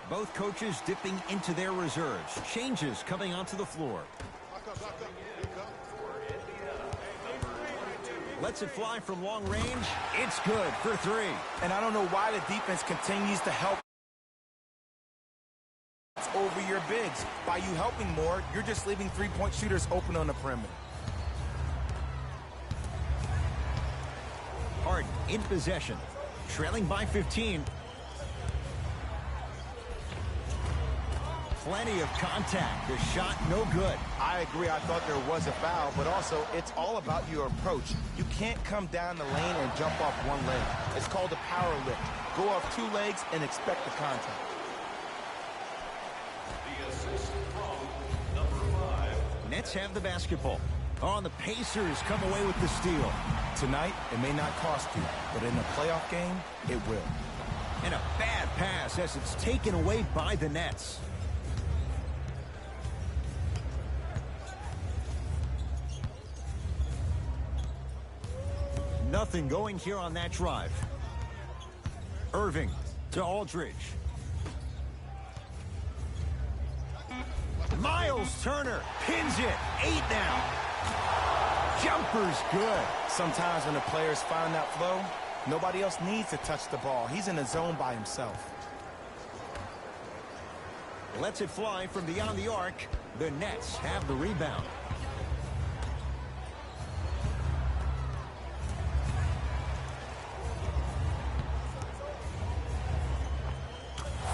Both coaches dipping into their reserves. Changes coming onto the floor. Lets it fly from long range. It's good for 3. And I don't know why the defense continues to help over your bigs. By you helping more, you're just leaving three-point shooters open on the perimeter. Harden in possession, trailing by 15. Plenty of contact. The shot no good. I agree. I thought there was a foul, but also it's all about your approach. You can't come down the lane and jump off one leg. It's called a power lift. Go off two legs and expect the contact. The assist from number 5. Nets have the basketball. Oh, and the Pacers come away with the steal. Tonight, it may not cost you, but in a playoff game, it will. And a bad pass as it's taken away by the Nets. Nothing going here on that drive. Irving to Aldridge. Miles Turner pins it. 8 now. Jumper's good. Sometimes when the players find that flow, nobody else needs to touch the ball. He's in a zone by himself. Lets it fly from beyond the arc. The Nets have the rebound.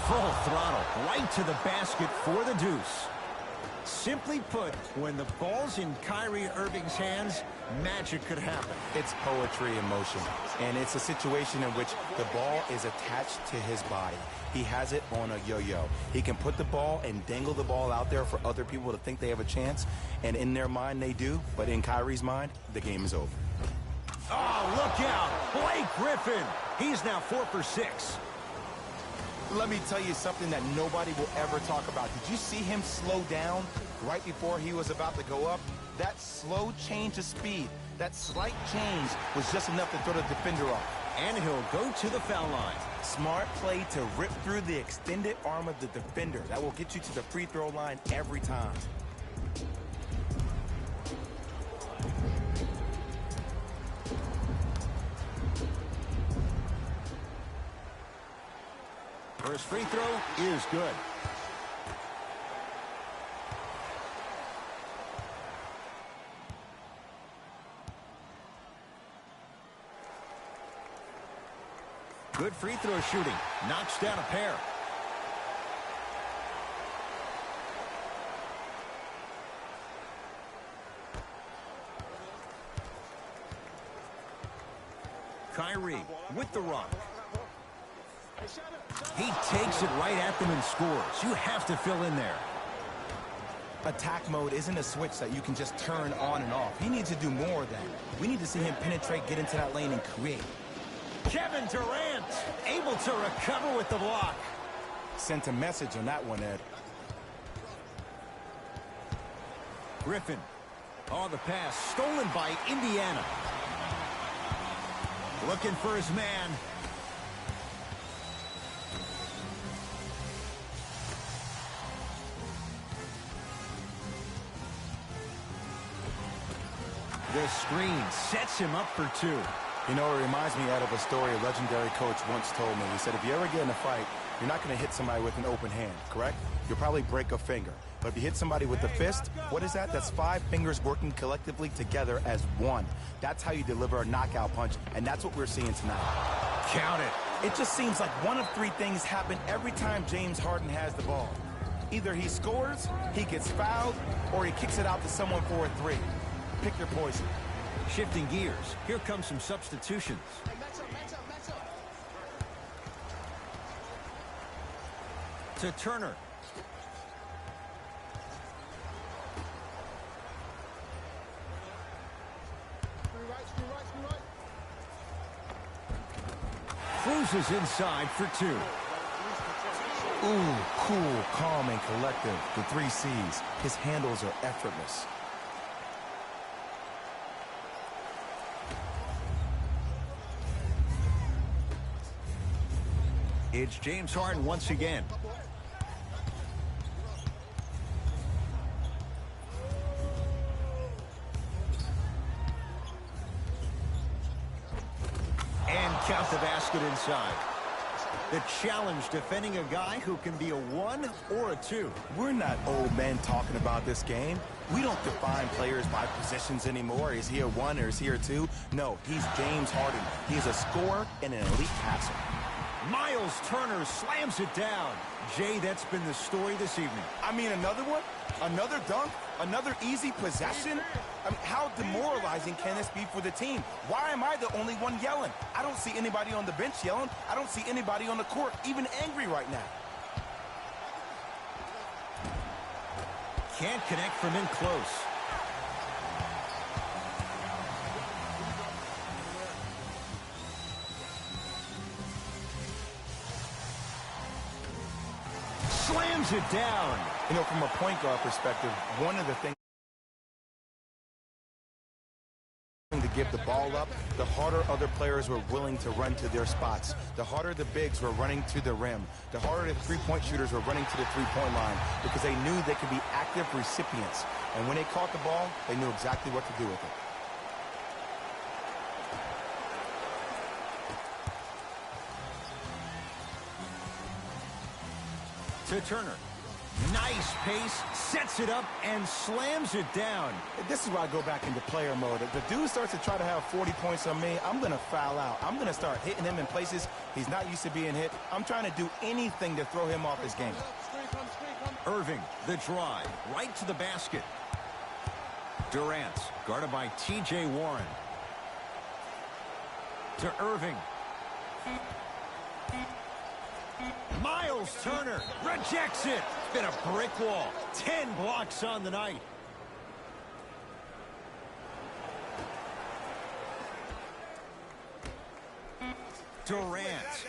Full throttle right to the basket for the deuce. Simply put, when the ball's in Kyrie Irving's hands, magic could happen. It's poetry in motion, and it's a situation in which the ball is attached to his body. He has it on a yo-yo. He can put the ball and dangle the ball out there for other people to think they have a chance, and in their mind they do, but in Kyrie's mind, the game is over. Oh, look out! Blake Griffin! He's now 4 for 6. Let me tell you something that nobody will ever talk about. Did you see him slow down right before he was about to go up? That slow change of speed, that slight change was just enough to throw the defender off. And he'll go to the foul line. Smart play to rip through the extended arm of the defender. That will get you to the free throw line every time. First free throw is good. Good free throw shooting. Knocks down a pair. Kyrie with the rock. He takes it right at them and scores. You have to fill in there. Attack mode isn't a switch that you can just turn on and off. He needs to do more of that. We need to see him penetrate, get into that lane, and create. Kevin Durant able to recover with the block. Sent a message on that one, Ed. Griffin. Oh, the pass stolen by Indiana. Looking for his man. The screen sets him up for 2. You know, it reminds me, Ed, of a story a legendary coach once told me. He said, if you ever get in a fight, you're not going to hit somebody with an open hand, correct? You'll probably break a finger. But if you hit somebody with a fist, what is that? That's 5 fingers working collectively together as one. That's how you deliver a knockout punch, and that's what we're seeing tonight. Count it. It just seems like one of 3 things happen every time James Harden has the ball. Either he scores, he gets fouled, or he kicks it out to someone for a 3. Pick your poison. Shifting gears. Here comes some substitutions. To Turner. Cruises inside for 2. Ooh, cool, calm, and collective. The 3 C's. His handles are effortless. It's James Harden once again. And count the basket inside. The challenge defending a guy who can be a 1 or a 2. We're not old men talking about this game. We don't define players by positions anymore. Is he a 1 or is he a 2? No, he's James Harden. He's a scorer and an elite passer. Miles Turner slams it down. Jay, that's been the story this evening. I mean, another one? Another dunk? Another easy possession? I mean, how demoralizing can this be for the team? Why am I the only one yelling? I don't see anybody on the bench yelling. I don't see anybody on the court even angry right now. Can't connect from in close. Slams it down. You know, from a point guard perspective, one of the things to give the ball up, the harder other players were willing to run to their spots. The harder the bigs were running to the rim. The harder the three-point shooters were running to the three-point line because they knew they could be active recipients. And when they caught the ball, they knew exactly what to do with it. To Turner. Nice pace, sets it up, and slams it down. This is where I go back into player mode. If the dude starts to try to have 40 points on me, I'm going to foul out. I'm going to start hitting him in places he's not used to being hit. I'm trying to do anything to throw him off his game. Irving, the drive, right to the basket. Durant, guarded by T.J. Warren. To Irving. Miles Turner rejects it. It's been a brick wall. 10 blocks on the night. Durant.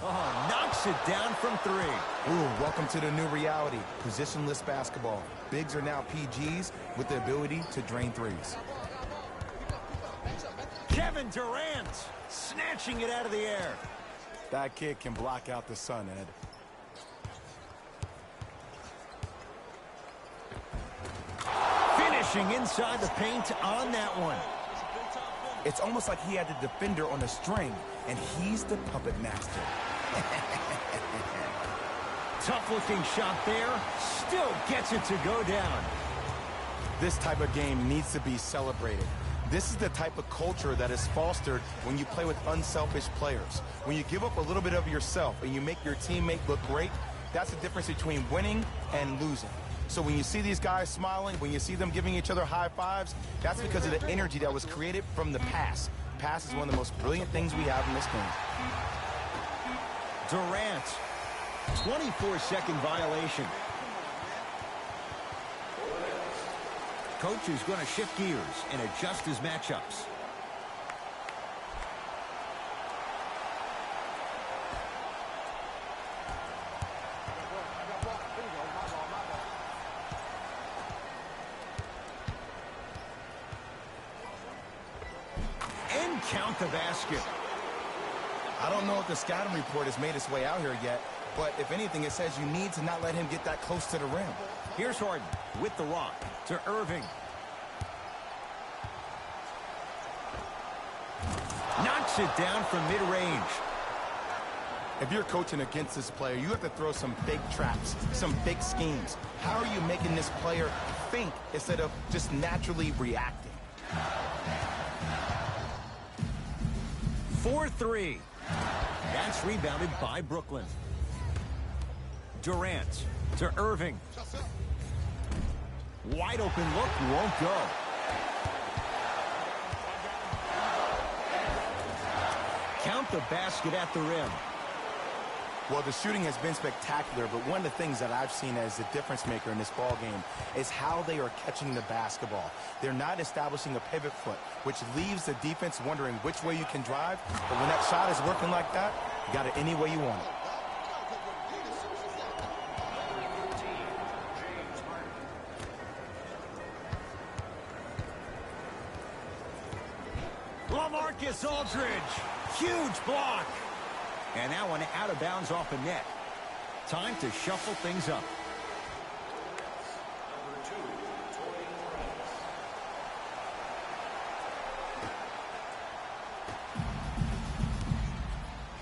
Oh, knocks it down from 3. Ooh, welcome to the new reality. Positionless basketball. Bigs are now PGs with the ability to drain threes. Kevin Durant snatching it out of the air. That kid can block out the sun, Ed. Finishing inside the paint on that one. It's almost like he had the defender on a string, and he's the puppet master. Tough-looking shot there. Still gets it to go down. This type of game needs to be celebrated. This is the type of culture that is fostered when you play with unselfish players. When you give up a little bit of yourself and you make your teammate look great, that's the difference between winning and losing. So when you see these guys smiling, when you see them giving each other high fives, that's because of the energy that was created from the pass. Pass is one of the most brilliant things we have in this game. Durant, 24-second violation. Coach is going to shift gears and adjust his matchups. And count the basket. I don't know if the scouting report has made its way out here yet, but if anything, it says you need to not let him get that close to the rim. Here's Harden with the rock to Irving. Knocks it down from mid-range. If you're coaching against this player, you have to throw some big traps, some big schemes. How are you making this player think instead of just naturally reacting? 4-3. That's rebounded by Brooklyn. Durant to Irving. Wide open look, won't go. Count the basket at the rim. Well, the shooting has been spectacular, but one of the things that I've seen as the difference maker in this ball game is how they are catching the basketball. They're not establishing a pivot foot, which leaves the defense wondering which way you can drive, but when that shot is working like that, you got it any way you want it. LaMarcus Aldridge, huge block. And that one out of bounds off a net. Time to shuffle things up.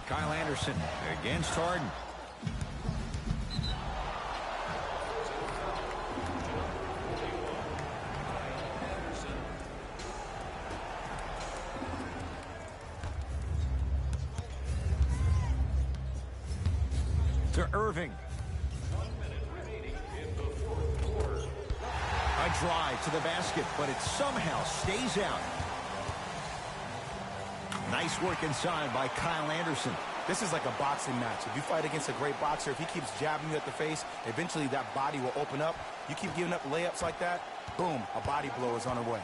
Kyle Anderson against Harden. To Irving. 1 minute remaining in the fourth quarter. A drive to the basket, but it somehow stays out. Nice work inside by Kyle Anderson. This is like a boxing match. If you fight against a great boxer, if he keeps jabbing you at the face, eventually that body will open up. You keep giving up layups like that, boom, a body blow is on the way.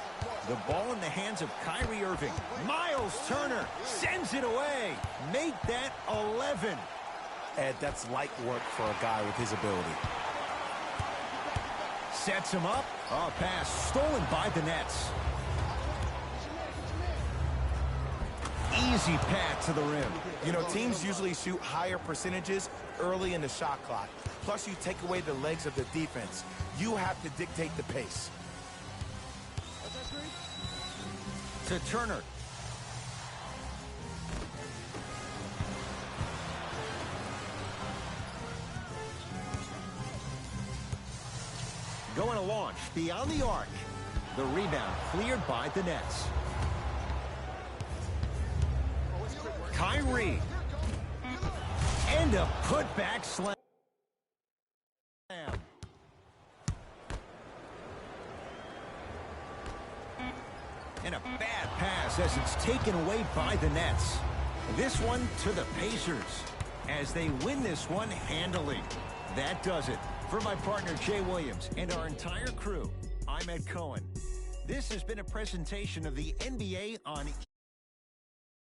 The ball in the hands of Kyrie Irving. Miles Turner sends it away. Make that 11. Ed, that's light work for a guy with his ability. Sets him up. A pass stolen by the Nets. Easy path to the rim. You know, teams usually shoot higher percentages early in the shot clock. Plus, you take away the legs of the defense. You have to dictate the pace. To Turner. Going to launch beyond the arc. The rebound cleared by the Nets. Kyrie. And a putback slam. And a bad pass as it's taken away by the Nets. This one to the Pacers as they win this one handily. That does it. For my partner Jay Williams and our entire crew, I'm Ed Cohen. This has been a presentation of the NBA on